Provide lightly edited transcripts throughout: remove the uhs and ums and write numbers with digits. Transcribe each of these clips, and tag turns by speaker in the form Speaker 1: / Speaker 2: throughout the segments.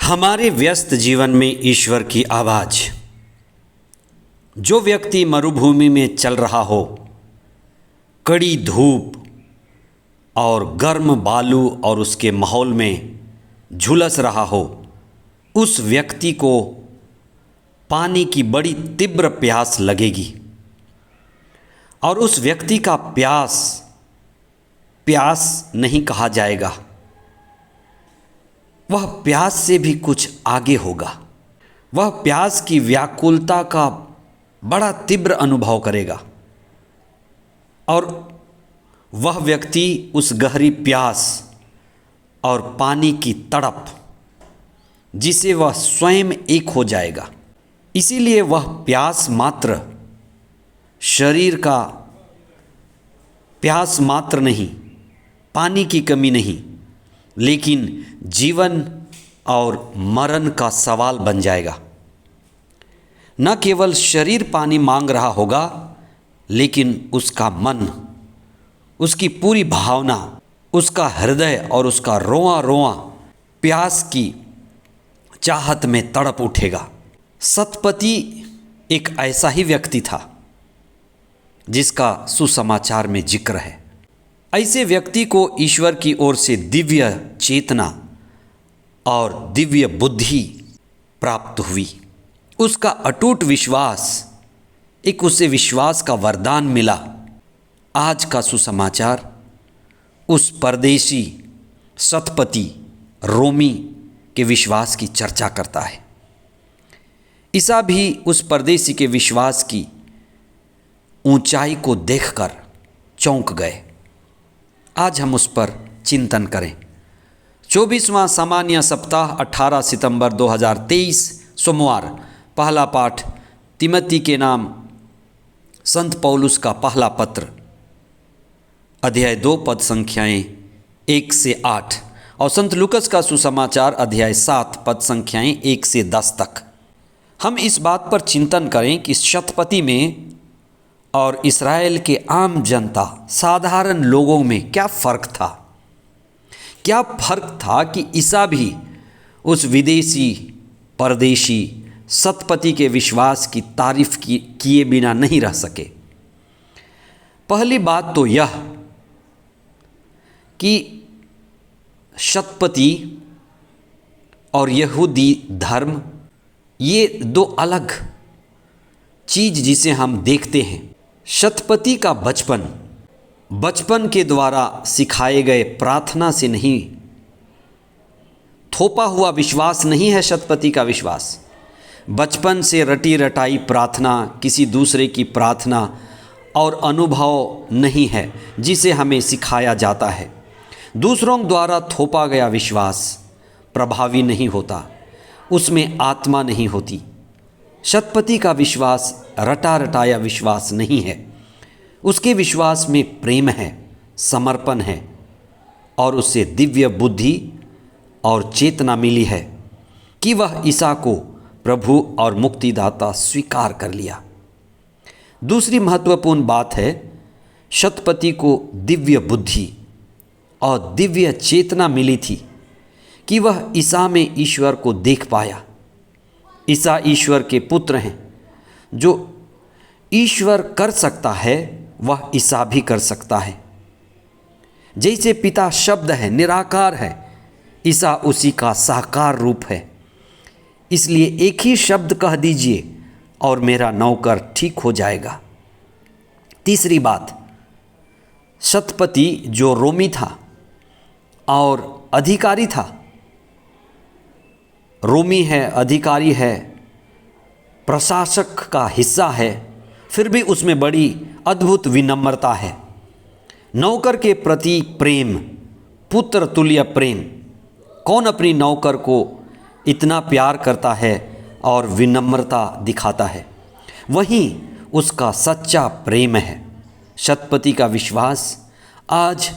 Speaker 1: हमारे व्यस्त जीवन में ईश्वर की आवाज़। जो व्यक्ति मरुभूमि में चल रहा हो, कड़ी धूप और गर्म बालू और उसके माहौल में झुलस रहा हो, उस व्यक्ति को पानी की बड़ी तीव्र प्यास लगेगी। और उस व्यक्ति का प्यास नहीं कहा जाएगा, वह प्यास से भी कुछ आगे होगा। वह प्यास की व्याकुलता का बड़ा तीव्र अनुभव करेगा और वह व्यक्ति उस गहरी प्यास और पानी की तड़प जिसे वह स्वयं एक हो जाएगा। इसीलिए वह प्यास मात्र शरीर का प्यास मात्र नहीं, पानी की कमी नहीं, लेकिन जीवन और मरण का सवाल बन जाएगा। न केवल शरीर पानी मांग रहा होगा, लेकिन उसका मन, उसकी पूरी भावना, उसका हृदय और उसका रोआ रोआ प्यास की चाहत में तड़प उठेगा। सतपति एक ऐसा ही व्यक्ति था जिसका सुसमाचार में जिक्र है। ऐसे व्यक्ति को ईश्वर की ओर से दिव्य चेतना और दिव्य बुद्धि प्राप्त हुई। उसका अटूट विश्वास, एक उसे विश्वास का वरदान मिला। आज का सुसमाचार उस परदेशी सतपति रोमी के विश्वास की चर्चा करता है। ईसा भी उस परदेशी के विश्वास की ऊंचाई को देखकर चौंक गए। आज हम उस पर चिंतन करें। 24वां सामान्य सप्ताह 18 सितंबर 2023 सोमवार। पहला पाठ तिमोथी के नाम संत पौलुस का पहला पत्र, अध्याय 2 पद संख्याएं 1 से 8 और संत लूकस का सुसमाचार अध्याय 7 पद संख्याएं 1 से 10 तक। हम इस बात पर चिंतन करें कि शतपति में और इस्राएल के आम जनता, साधारण लोगों में क्या फ़र्क था। क्या फ़र्क था कि ईसा भी उस विदेशी परदेशी सतपति के विश्वास की तारीफ किए बिना नहीं रह सके। पहली बात तो यह कि शतपति और यहूदी धर्म, ये दो अलग चीज़ जिसे हम देखते हैं। शतपति का बचपन के द्वारा सिखाए गए प्रार्थना से नहीं, थोपा हुआ विश्वास नहीं है शतपति का विश्वास। बचपन से रटी रटाई प्रार्थना, किसी दूसरे की प्रार्थना और अनुभव नहीं है जिसे हमें सिखाया जाता है। दूसरों द्वारा थोपा गया विश्वास प्रभावी नहीं होता, उसमें आत्मा नहीं होती। शतपति का विश्वास रटा रटाया विश्वास नहीं है। उसके विश्वास में प्रेम है, समर्पण है और उसे दिव्य बुद्धि और चेतना मिली है कि वह ईसा को प्रभु और मुक्तिदाता स्वीकार कर लिया। दूसरी महत्वपूर्ण बात है, शतपति को दिव्य बुद्धि और दिव्य चेतना मिली थी कि वह ईसा में ईश्वर को देख पाया। ईसा ईश्वर के पुत्र हैं। जो ईश्वर कर सकता है वह ईसा भी कर सकता है। जैसे पिता शब्द है, निराकार है, ईसा उसी का साकार रूप है। इसलिए एक ही शब्द कह दीजिए और मेरा नौकर ठीक हो जाएगा। तीसरी बात, शतपति जो रोमी था और अधिकारी था, रोमी है, अधिकारी है, प्रशासक का हिस्सा है, फिर भी उसमें बड़ी अद्भुत विनम्रता है। नौकर के प्रति प्रेम, पुत्र तुल्य प्रेम। कौन अपनी नौकर को इतना प्यार करता है और विनम्रता दिखाता है? वहीं उसका सच्चा प्रेम है। शतपति का विश्वास आज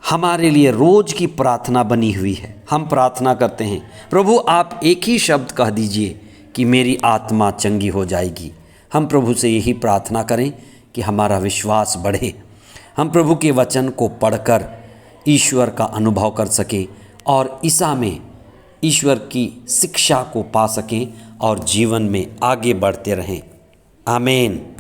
Speaker 1: हमारे लिए रोज की प्रार्थना बनी हुई है। हम प्रार्थना करते हैं, प्रभु आप एक ही शब्द कह दीजिए कि मेरी आत्मा चंगी हो जाएगी। हम प्रभु से यही प्रार्थना करें कि हमारा विश्वास बढ़े, हम प्रभु के वचन को पढ़कर ईश्वर का अनुभव कर सके और ईसा में ईश्वर की शिक्षा को पा सकें और जीवन में आगे बढ़ते रहें। आमीन।